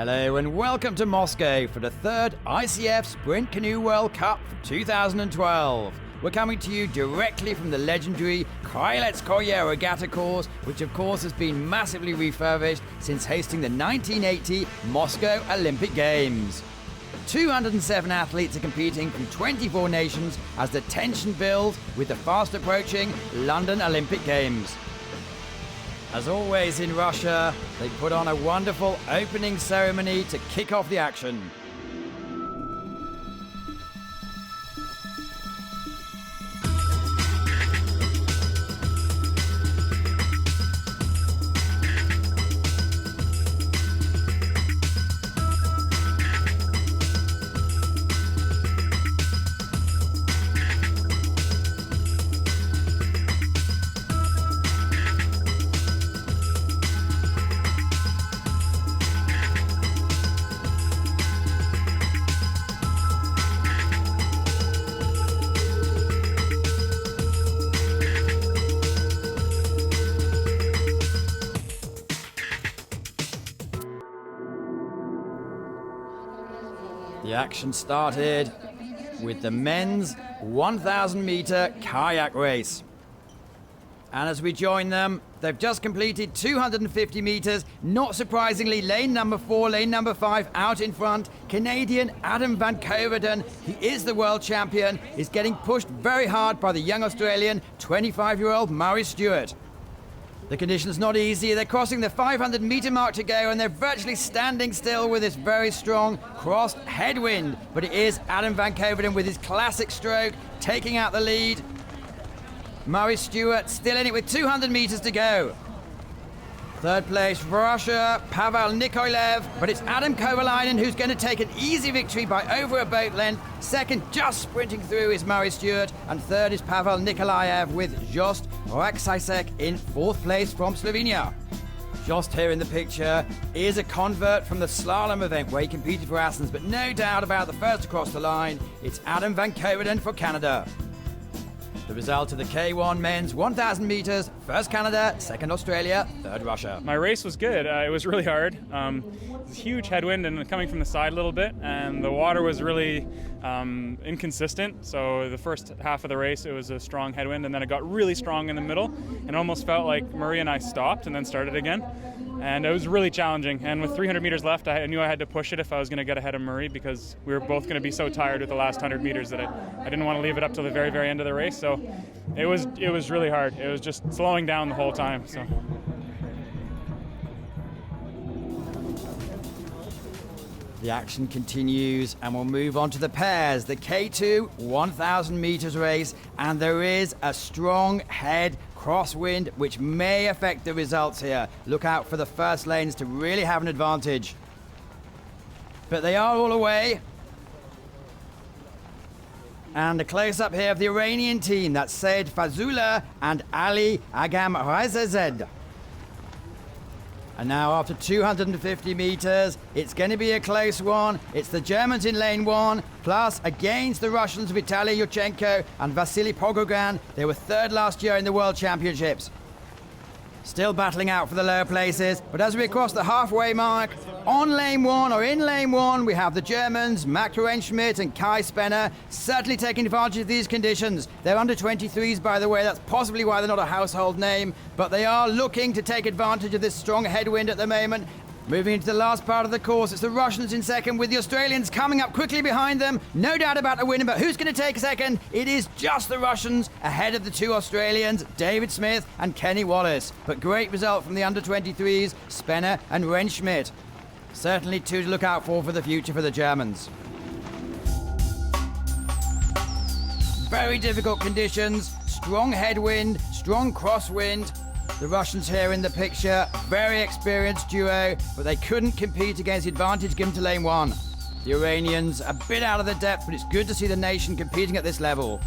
Hello and welcome to Moscow for the third ICF Sprint Canoe World Cup for 2012. We're coming to you directly from the legendary Kryletskoye Regatta course, which of course has been massively refurbished since hosting the 1980 Moscow Olympic Games. 207 athletes are competing from 24 nations as the tension builds with the fast approaching London Olympic Games. As always in Russia, they put on a wonderful opening ceremony to kick off the action. The action started with the men's 1,000 meter kayak race. And as we join them, they've just completed 250 meters. Not surprisingly, lane number 4, lane number 5 out in front. Canadian Adam van Coverdon, he is the world champion, is getting pushed very hard by the young Australian 25-year-old Murray Stewart. The conditions not easy. They're crossing the 500 meter mark to go and they're virtually standing still with this very strong crossed headwind. But it is Adam van Coverdon with his classic stroke taking out the lead. Murray Stewart still in it with 200 meters to go. Third place, Russia, Pavel Nikolaev, but it's Adam Kovalainen who's going to take an easy victory by over a boat length. Second, just sprinting through, is Murray Stewart, and third is Pavel Nikolaev with Jost Raksajsek in fourth place from Slovenia. Jost here in the picture is a convert from the slalom event where he competed for Athens, but no doubt about the first to cross the line, it's Adam van Coverdon for Canada. The result of the K1 men's 1,000 meters, first Canada, second Australia, third Russia. My race was good. It was really hard. It was a huge headwind and coming from the side a little bit, and the water was really inconsistent. So the first half of the race, it was a strong headwind, and then it got really strong in the middle, and almost felt like Murray and I stopped and then started again. And it was really challenging. And with 300 meters left, I knew I had to push it if I was going to get ahead of Murray, because we were both going to be so tired with the last 100 meters that I didn't want to leave it up till the very, very end of the race. So it was really hard. It was just slowing down the whole time. So. The action continues and we'll move on to the pairs. The K2 1,000 meters race, and there is a strong head crosswind which may affect the results here. Look out for the first lanes to really have an advantage. But they are all away. And a close-up here of the Iranian team. That's Said Fazullah and Ali Agam Raizazed. And now after 250 meters, it's going to be a close one. It's the Germans in lane 1, plus against the Russians Vitaly Yurchenko and Vasily Pogogan. They were third last year in the World Championships. Still battling out for the lower places, but as we cross the halfway mark, on lane 1 or in lane 1, we have the Germans, Max Rentschmidt and Kai Spenner, certainly taking advantage of these conditions. They're under 23s, by the way. That's possibly why they're not a household name, but they are looking to take advantage of this strong headwind at the moment. Moving into the last part of the course, it's the Russians in second with the Australians coming up quickly behind them. No doubt about the winner, but who's going to take second? It is just the Russians ahead of the two Australians, David Smith and Kenny Wallace. But great result from the under-23s, Spenner and Rentschmidt. Certainly two to look out for the future for the Germans. Very difficult conditions, strong headwind, strong crosswind. The Russians here in the picture, very experienced duo, but they couldn't compete against the advantage given to lane 1. The Iranians a bit out of the depth, but it's good to see the nation competing at this level.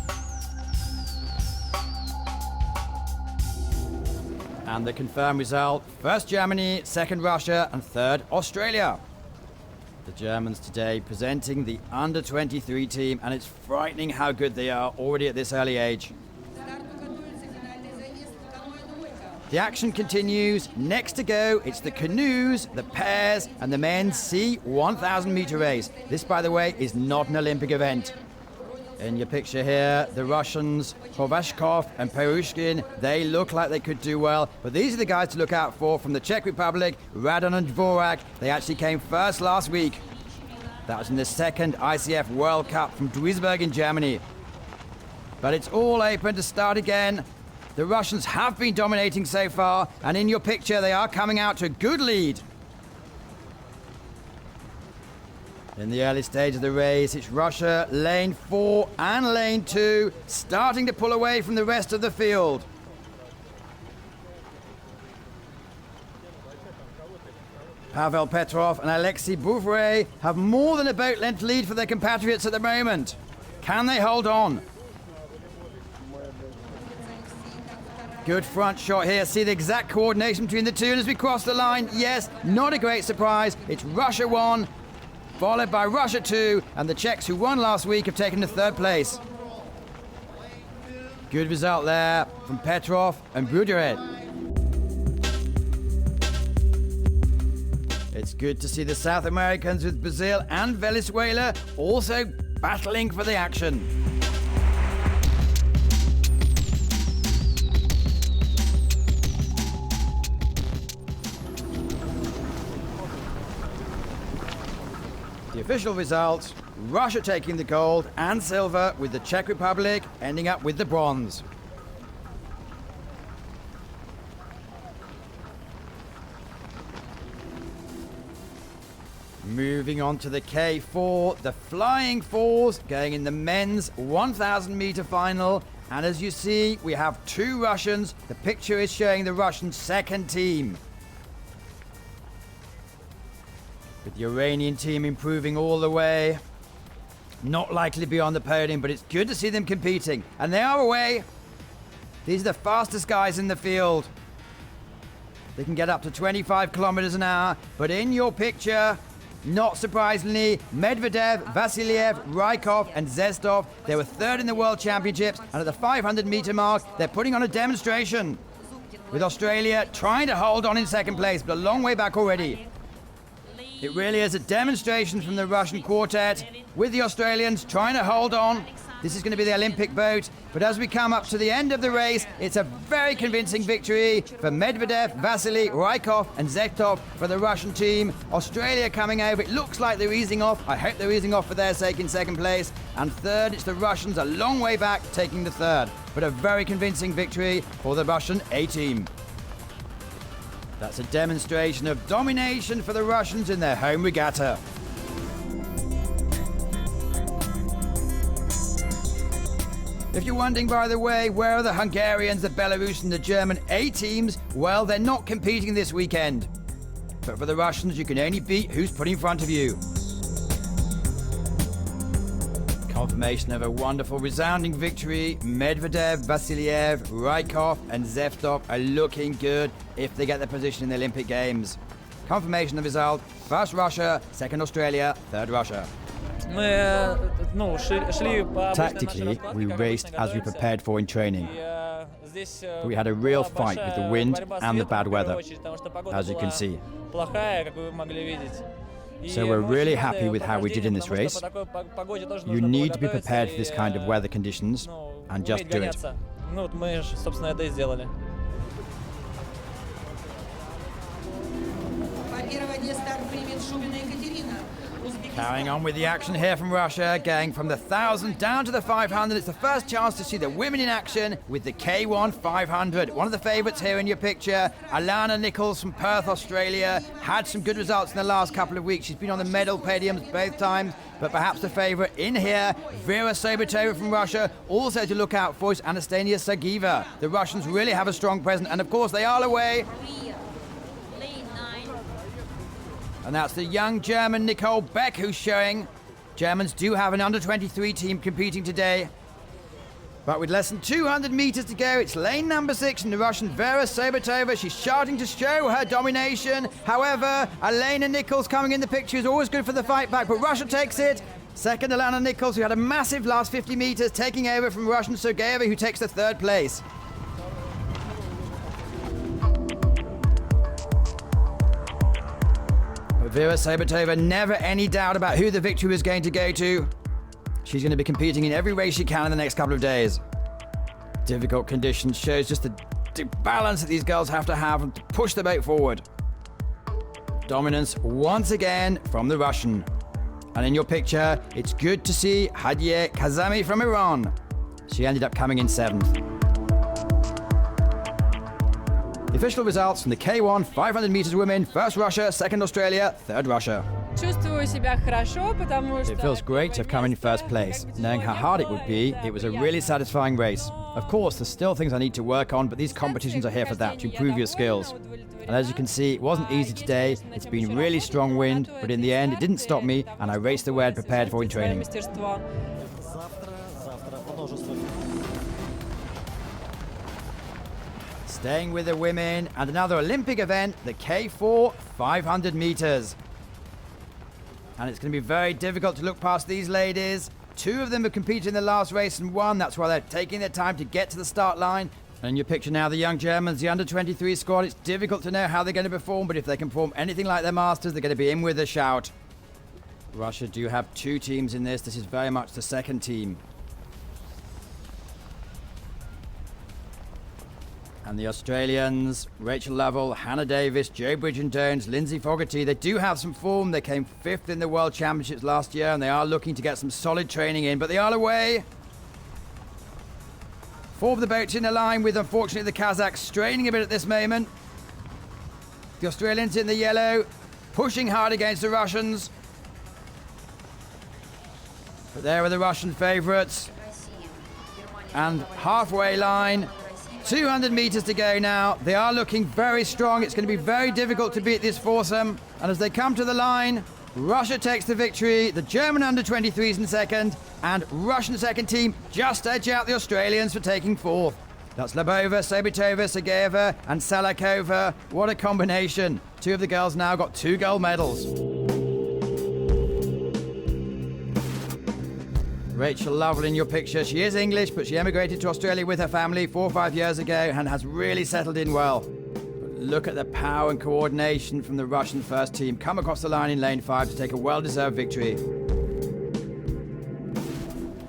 And the confirmed result, first Germany, second Russia, and third Australia. The Germans today presenting the under-23 team, and it's frightening how good they are already at this early age. The action continues. Next to go, it's the canoes, the pairs, and the men's sea 1,000 meter race. This, by the way, is not an Olympic event. In your picture here, the Russians, Hovashkov and Perushkin, they look like they could do well, but these are the guys to look out for from the Czech Republic, Radon and Dvorak. They actually came first last week. That was in the second ICF World Cup from Duisburg in Germany. But it's all open to start again. The Russians have been dominating so far, and in your picture, they are coming out to a good lead. In the early stage of the race, it's Russia, lane 4 and lane 2, starting to pull away from the rest of the field. Pavel Petrov and Alexei Bouvray have more than a boat length lead for their compatriots at the moment. Can they hold on? Good front shot here. See the exact coordination between the two. And as we cross the line, yes, not a great surprise. It's Russia 1, followed by Russia 2, and the Czechs, who won last week, have taken the third place. Good result there from Petrov and Boudret. It's good to see the South Americans with Brazil and Venezuela also battling for the action. The official result, Russia taking the gold and silver, with the Czech Republic ending up with the bronze. Moving on to the K4, the Flying Fours going in the men's 1,000 meter final. And as you see, we have two Russians. The picture is showing the Russian second team, with the Iranian team improving all the way. Not likely to be on the podium, but it's good to see them competing. And they are away. These are the fastest guys in the field. They can get up to 25 kilometers an hour. But in your picture, not surprisingly, Medvedev, Vasiliev, Rykov and Zestov, they were third in the World Championships. And at the 500 meter mark, they're putting on a demonstration, with Australia trying to hold on in second place, but a long way back already. It really is a demonstration from the Russian quartet, with the Australians trying to hold on. This is going to be the Olympic boat, but as we come up to the end of the race, it's a very convincing victory for Medvedev, Vasily, Rykov and Zestov for the Russian team. Australia coming over, it looks like they're easing off. I hope they're easing off for their sake in second place. And third, it's the Russians a long way back taking the third, but a very convincing victory for the Russian A team. That's a demonstration of domination for the Russians in their home regatta. If you're wondering, by the way, where are the Hungarians, the Belarus and the German A teams? Well, they're not competing this weekend. But for the Russians, you can only beat who's put in front of you. Confirmation of a wonderful, resounding victory. Medvedev, Vasiliev, Rykov and Zestov are looking good if they get their position in the Olympic Games. Confirmation of the result: first Russia, second Australia, third Russia. Tactically, we raced as we prepared for in training. We had a real fight with the wind and the bad weather, as you can see. So we're really happy with how we did in this race. You need to be prepared for this kind of weather conditions and just do it. Carrying on with the action here from Russia, going from the 1,000 down to the 500. It's the first chance to see the women in action with the K1 500. One of the favourites here in your picture, Alana Nichols from Perth, Australia, had some good results in the last couple of weeks. She's been on the medal podiums both times, but perhaps the favourite in here, Vera Sobotova from Russia. Also to look out for is Anastasia Sagiva. The Russians really have a strong presence, and of course they are away. And that's the young German Nicole Beck who's showing. Germans do have an under-23 team competing today. But with less than 200 meters to go, it's lane number 6 and the Russian Vera Sobotova. She's starting to show her domination. However, Alana Nichols coming in the picture is always good for the fight back, but Russia takes it. Second, Alana Nichols, who had a massive last 50 meters, taking over from Russian Sergeyeva, who takes the third place. Vera Sabitova, never any doubt about who the victory was going to go to. She's going to be competing in every race she can in the next couple of days. Difficult conditions shows just the balance that these girls have to push the boat forward. Dominance once again from the Russian. And in your picture, it's good to see Hadiye Kazami from Iran. She ended up coming in 7th. The official results from the K1 500 meters women: 1st Russia, 2nd Australia, 3rd Russia. It feels great to have come in 1st place. Knowing how hard it would be, it was a really satisfying race. Of course, there's still things I need to work on, but these competitions are here for that, to improve your skills. And as you can see, it wasn't easy today. It's been really strong wind, but in the end, it didn't stop me, and I raced the way I'd prepared for in training. Staying with the women, and another Olympic event, the K4 500 meters. And it's going to be very difficult to look past these ladies. 2 of them have competed in the last race and won. That's why they're taking their time to get to the start line. And in your picture now, the young Germans, the under-23 squad. It's difficult to know how they're going to perform, but if they can perform anything like their masters, they're going to be in with a shout. Russia do have 2 teams in this. This is very much the 2nd team. And the Australians, Rachel Lovell, Hannah Davis, Jo Bridgen-Jones, Lindsay Fogarty, they do have some form. They came 5th in the World Championships last year, and they are looking to get some solid training in, but they are away. 4 of the boats in the line with, unfortunately, the Kazakhs straining a bit at this moment. The Australians in the yellow, pushing hard against the Russians. But there are the Russian favourites. And halfway line, 200 meters to go now. They are looking very strong. It's going to be very difficult to beat this foursome. And as they come to the line, Russia takes the victory. The German under-23s in 2nd, and Russian 2nd team just edge out the Australians for taking 4th. That's Labova, Sabitova, Sergeyeva, and Salakova. What a combination. 2 of the girls now got 2 gold medals. Rachel Lovell in your picture. She is English, but she emigrated to Australia with her family 4 or 5 years ago and has really settled in well. But look at the power and coordination from the Russian 1st team. Come across the line in lane 5 to take a well-deserved victory.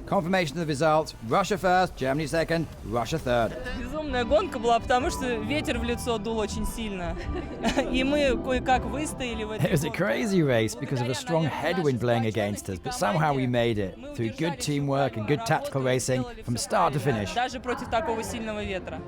Confirmation of the results: Russia 1st, Germany 2nd, Russia 3rd. Безумная гонка была, потому что ветер в лицо дул очень сильно. И мы кое-как выстояли в It was a crazy race because of a strong headwind blowing against us, but somehow we made it through good teamwork and good tactical racing from start to finish. Даже против такого сильного ветра.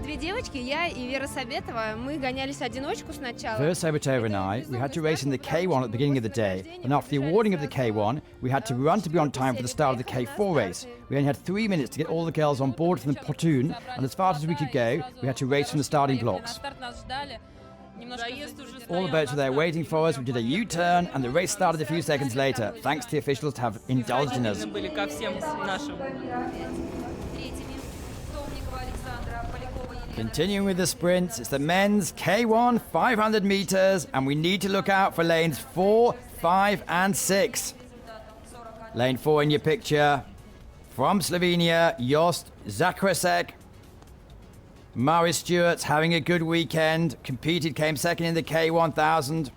Две девочки, я и Вера Сабетова, мы гонялись одиночку сначала. Vera Sabitova and I, we had to race in the K1 at the beginning of the day, and after the awarding of the K1, we had to run to be on time for the start of the K4 race. We only had 3 minutes to get all the girls on board from the platoon, and as fast as we could go, we had to race from the starting blocks. All the boats were there waiting for us. We did a U-turn, and the race started a few seconds later, thanks to the officials to have indulged in us. Continuing with the sprints, it's the men's K1 500 meters, and we need to look out for lanes 4, 5, and 6. Lane 4 in your picture. From Slovenia, Jost Zakrasek. Murray Stewart's having a good weekend. Competed, came 2nd in the K1000.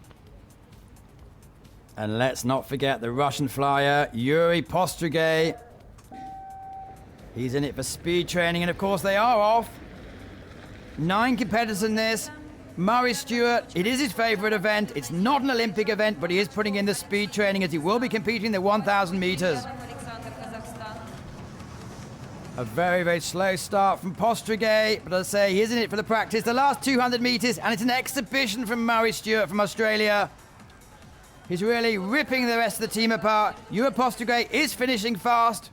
And let's not forget the Russian flyer, Yuri Postrigay. He's in it for speed training, and of course they are off. 9 competitors in this. Murray Stewart, it is his favourite event. It's not an Olympic event, but he is putting in the speed training as he will be competing in the 1,000 metres. A very, very slow start from Postrigay, but as I say, he is in it for the practice. The last 200 metres, and it's an exhibition from Murray Stewart from Australia. He's really ripping the rest of the team apart. Yuri Postrigay is finishing fast.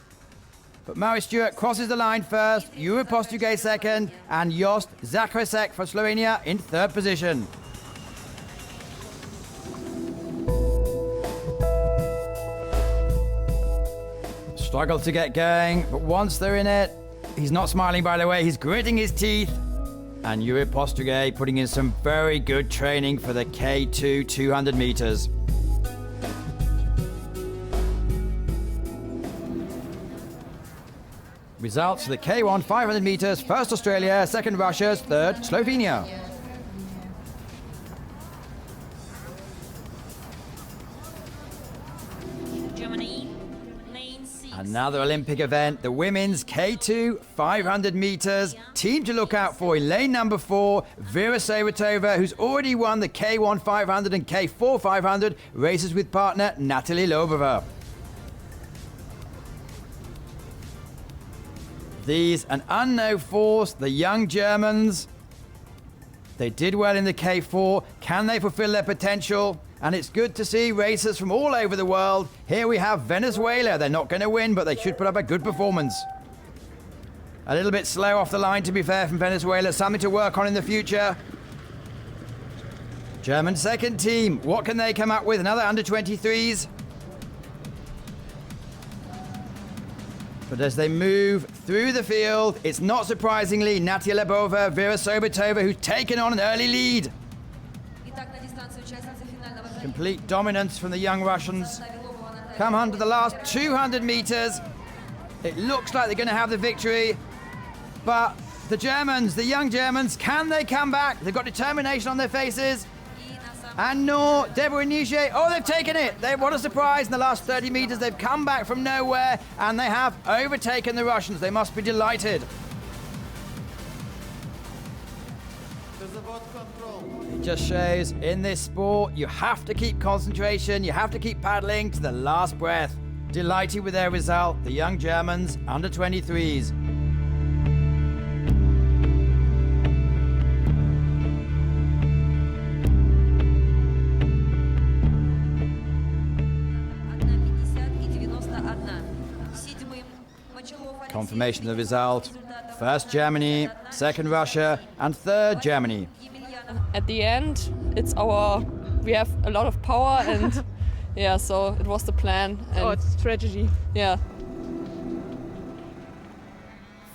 But Murray Stewart crosses the line first, Yuri Postrigay 2nd, and Jost Zakrasek for Slovenia in 3rd position. Struggle to get going, but once they're in it, he's not smiling, by the way, he's gritting his teeth. And Yuri Postrigay putting in some very good training for the K2 200 metres. Results for the K1 500 metres: 1st Australia, 2nd Russia, 3rd Slovenia. Another Olympic event, the women's K2 500 meters. Team to look out for in lane number 4, Vera Sabatova, who's already won the K1 500 and K4 500 races with partner Natalie Lobova. These an unknown force, the young Germans. They did well in the K4. Can they fulfill their potential? And it's good to see racers from all over the world. Here we have Venezuela. They're not going to win, but they should put up a good performance. A little bit slow off the line, to be fair, from Venezuela. Something to work on in the future. German second team. What can they come up with? Another under-23s. But as they move through the field, it's not surprisingly Natalia Lobova, Vera Sabatova, who's taken on an early lead. Complete dominance from the young Russians. Come on to the last 200 meters. It looks like they're going to have the victory. But the Germans, the young Germans, can they come back? They've got determination on their faces. And no, Deborah Niche, oh, they've taken it. What a surprise in the last 30 meters. They've come back from nowhere and they have overtaken the Russians. They must be delighted. It just shows in this sport, you have to keep concentration. You have to keep paddling to the last breath. Delighted with their result, the young Germans, under 23s. Confirmation of the result. First Germany, second Russia, and third Germany. At the end, we have a lot of power and yeah, so it was the plan. And it's strategy. Yeah.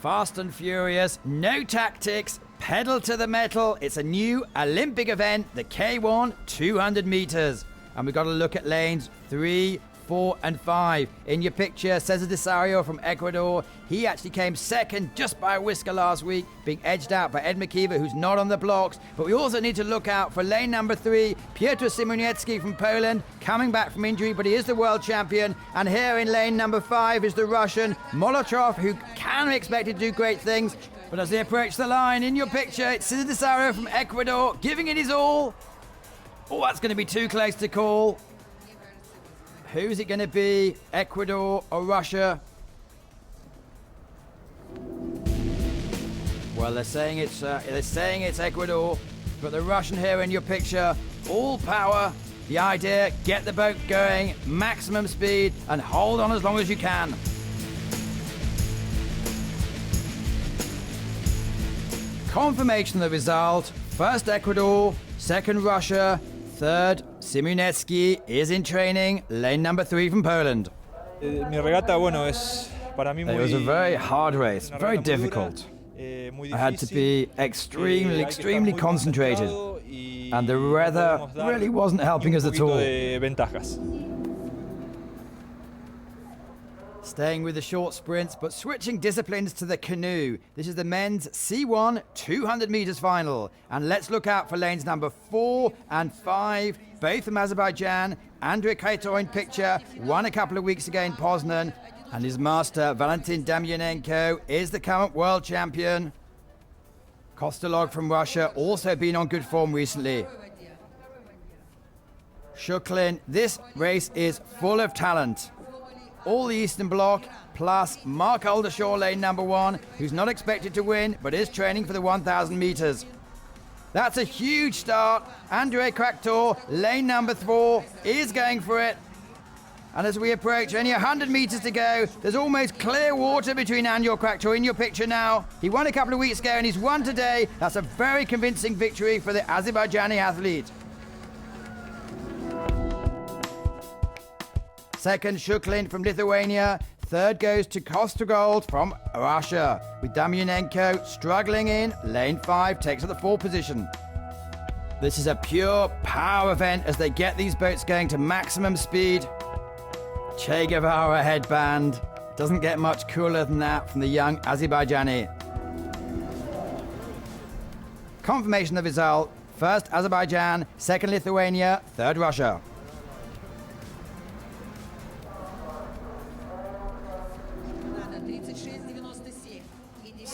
Fast and furious, no tactics, pedal to the metal. It's a new Olympic event, the K1 200 meters. And we've got to look at lanes 3, 4 and 5. In your picture, Cesar Desario from Ecuador. He actually came second just by a whisker last week, being edged out by Ed McKeever, who's not on the blocks. But we also need to look out for lane number 3, Piotr Simuniecki from Poland, coming back from injury, but he is the world champion. And here in lane number 5 is the Russian Molotov, who can be expected to do great things. But as they approach the line, in your picture, it's Cesar Desario from Ecuador, giving it his all. Oh, that's going to be too close to call. Who's it going to be? Ecuador or Russia? Well, they're saying it's Ecuador, but the Russian here in your picture, all power. The idea: get the boat going, maximum speed, and hold on as long as you can. Confirmation of the result: first Ecuador, second Russia. Third, Simuniecki is in training, lane number 3 from Poland. Mi regata, bueno, es para mí muy. It was a very hard race, very difficult. I had to be extremely concentrated, and the weather really wasn't helping us at all. Staying with the short sprints, but switching disciplines to the canoe. This is the men's C1 200 meters final. And let's look out for lanes number 4 and 5, both from Azerbaijan. Andrei Kaitoin picture, won a couple of weeks ago in Poznan. And his master, Valentin Damyanenko, is the current world champion. Kostelov from Russia, also been on good form recently. Shuklin, this race is full of talent. All the Eastern Bloc, plus Mark Aldershaw, lane number 1, who's not expected to win, but is training for the 1,000 meters. That's a huge start. Andrei Kraktor, lane number 4, is going for it. And as we approach, only 100 meters to go, there's almost clear water between Andrei Kraktor in your picture now. He won a couple of weeks ago and he's won today. That's a very convincing victory for the Azerbaijani athlete. Second, Shuklin from Lithuania. Third goes to Kostogold from Russia, with Damyanenko struggling in. Lane 5 takes up the 4th position. This is a pure power event as they get these boats going to maximum speed. Che Guevara headband. Doesn't get much cooler than that from the young Azerbaijani. Confirmation of the result. First Azerbaijan, second Lithuania, third Russia.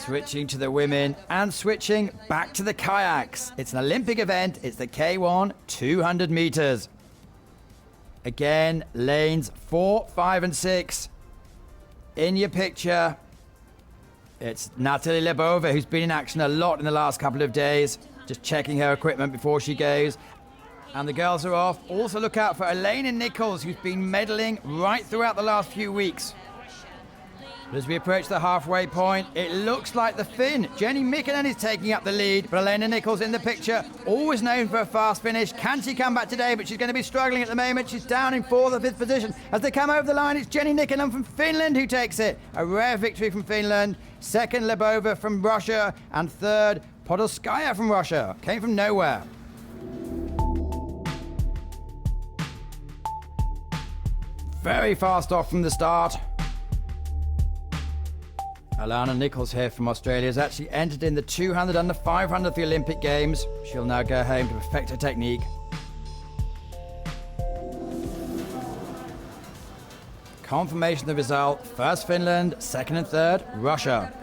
Switching to the women and switching back to the kayaks. It's an Olympic event. It's the K1 200 meters. Again, lanes 4, 5, and 6. In your picture, it's Natalie Lebova, who's been in action a lot in the last couple of days, just checking her equipment before she goes. And the girls are off. Also look out for Elena Nichols, who's been medaling right throughout the last few weeks. But as we approach the halfway point, it looks like the Finn, Jenny Mikkonen, is taking up the lead, but Elena Nichols in the picture, always known for a fast finish. Can she come back today? But she's going to be struggling at the moment. She's down in 4th or 5th position. As they come over the line, it's Jenny Mikkonen from Finland who takes it. A rare victory from Finland. Second, Lebova from Russia. And third, Podolskaya from Russia. Came from nowhere. Very fast off from the start. Alana Nichols here from Australia has actually entered in the 200 and the 500 of the Olympic Games. She'll now go home to perfect her technique. Confirmation of the result. First Finland, second and third, Russia.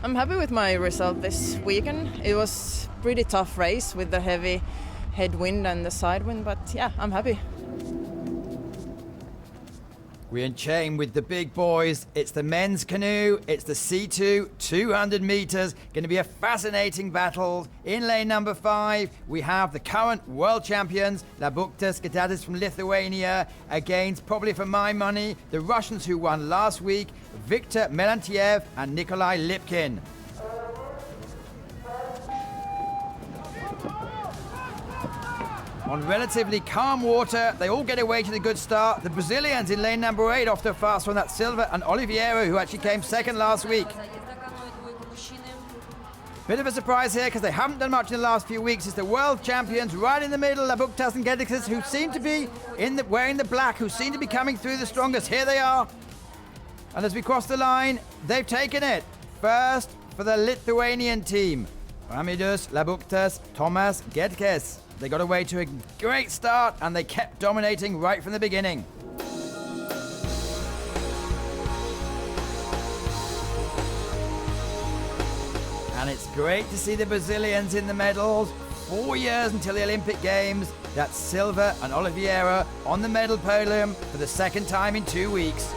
I'm happy with my result this weekend. It was a pretty tough race with the heavy headwind and the side wind, but yeah, I'm happy. We're in chain with the big boys. It's the men's canoe. It's the C2, 200 meters. Going to be a fascinating battle. In lane number 5, we have the current world champions, Labuktas Gitatis from Lithuania, against, probably for my money, the Russians who won last week, Viktor Melantiev and Nikolai Lipkin. On relatively calm water, they all get away to the good start. The Brazilians in lane number 8 off to a fast one. That's Silva and Oliveira, who actually came second last week. Bit of a surprise here because they haven't done much in the last few weeks. It's the world champions right in the middle, Labuktas and Gediksis, who seem to be wearing the black, who seem to be coming through the strongest. Here they are. And as we cross the line, they've taken it. First for the Lithuanian team. Ramidus, Labuktas, Tomas, Gediksis. They got away to a great start and they kept dominating right from the beginning. And it's great to see the Brazilians in the medals. 4 years until the Olympic Games. That's Silva and Oliveira on the medal podium for the second time in 2 weeks.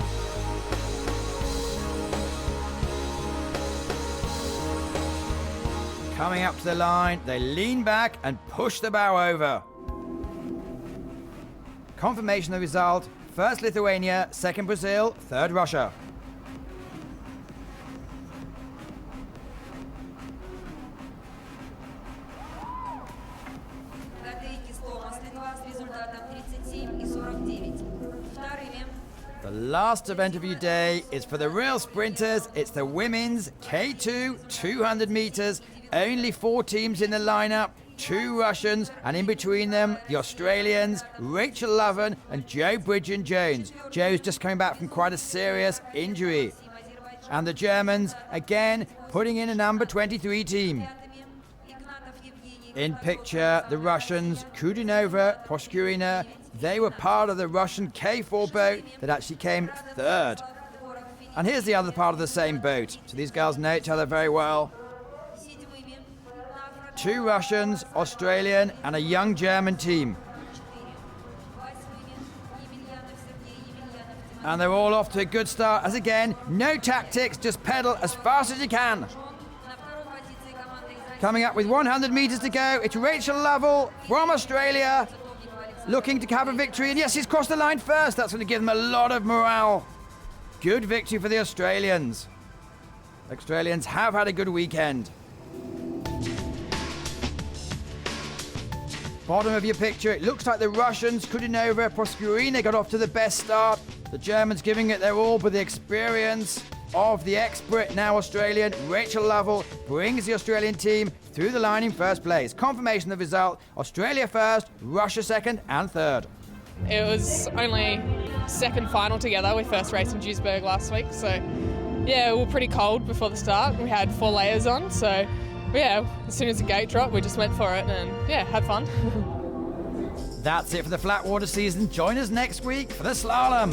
Coming up to the line, they lean back and push the bow over. Confirmation of the result. First Lithuania, second Brazil, third Russia. The last event of your day is for the real sprinters. It's the women's K2 200 meters. Only 4 teams in the lineup, 2 Russians, and in between them, the Australians, Rachel Loven and Jo Bridgen-Jones. Jo's just coming back from quite a serious injury. And the Germans, again, putting in a number 23 team. In picture, the Russians, Kudinova, Proskurina, they were part of the Russian K4 boat that actually came third. And here's the other part of the same boat. So these girls know each other very well. 2 Russians, Australian, and a young German team. And they're all off to a good start, as again, no tactics, just pedal as fast as you can. Coming up with 100 meters to go, it's Rachel Lovell from Australia, looking to have a victory, and yes, he's crossed the line first. That's going to give them a lot of morale. Good victory for the Australians. Australians have had a good weekend. Bottom of your picture, it looks like the Russians, Kudinova, Proskurina, got off to the best start. The Germans giving it their all, but the experience of the ex-Brit, now Australian, Rachel Lovell, brings the Australian team through the line in first place. Confirmation of the result, Australia first, Russia second and third. It was only second final together. We first raced in Duisburg last week, so yeah, we were pretty cold before the start. We had 4 layers on, so yeah, as soon as the gate dropped, we just went for it and yeah, had fun. That's it for the flat water season. Join us next week for the slalom.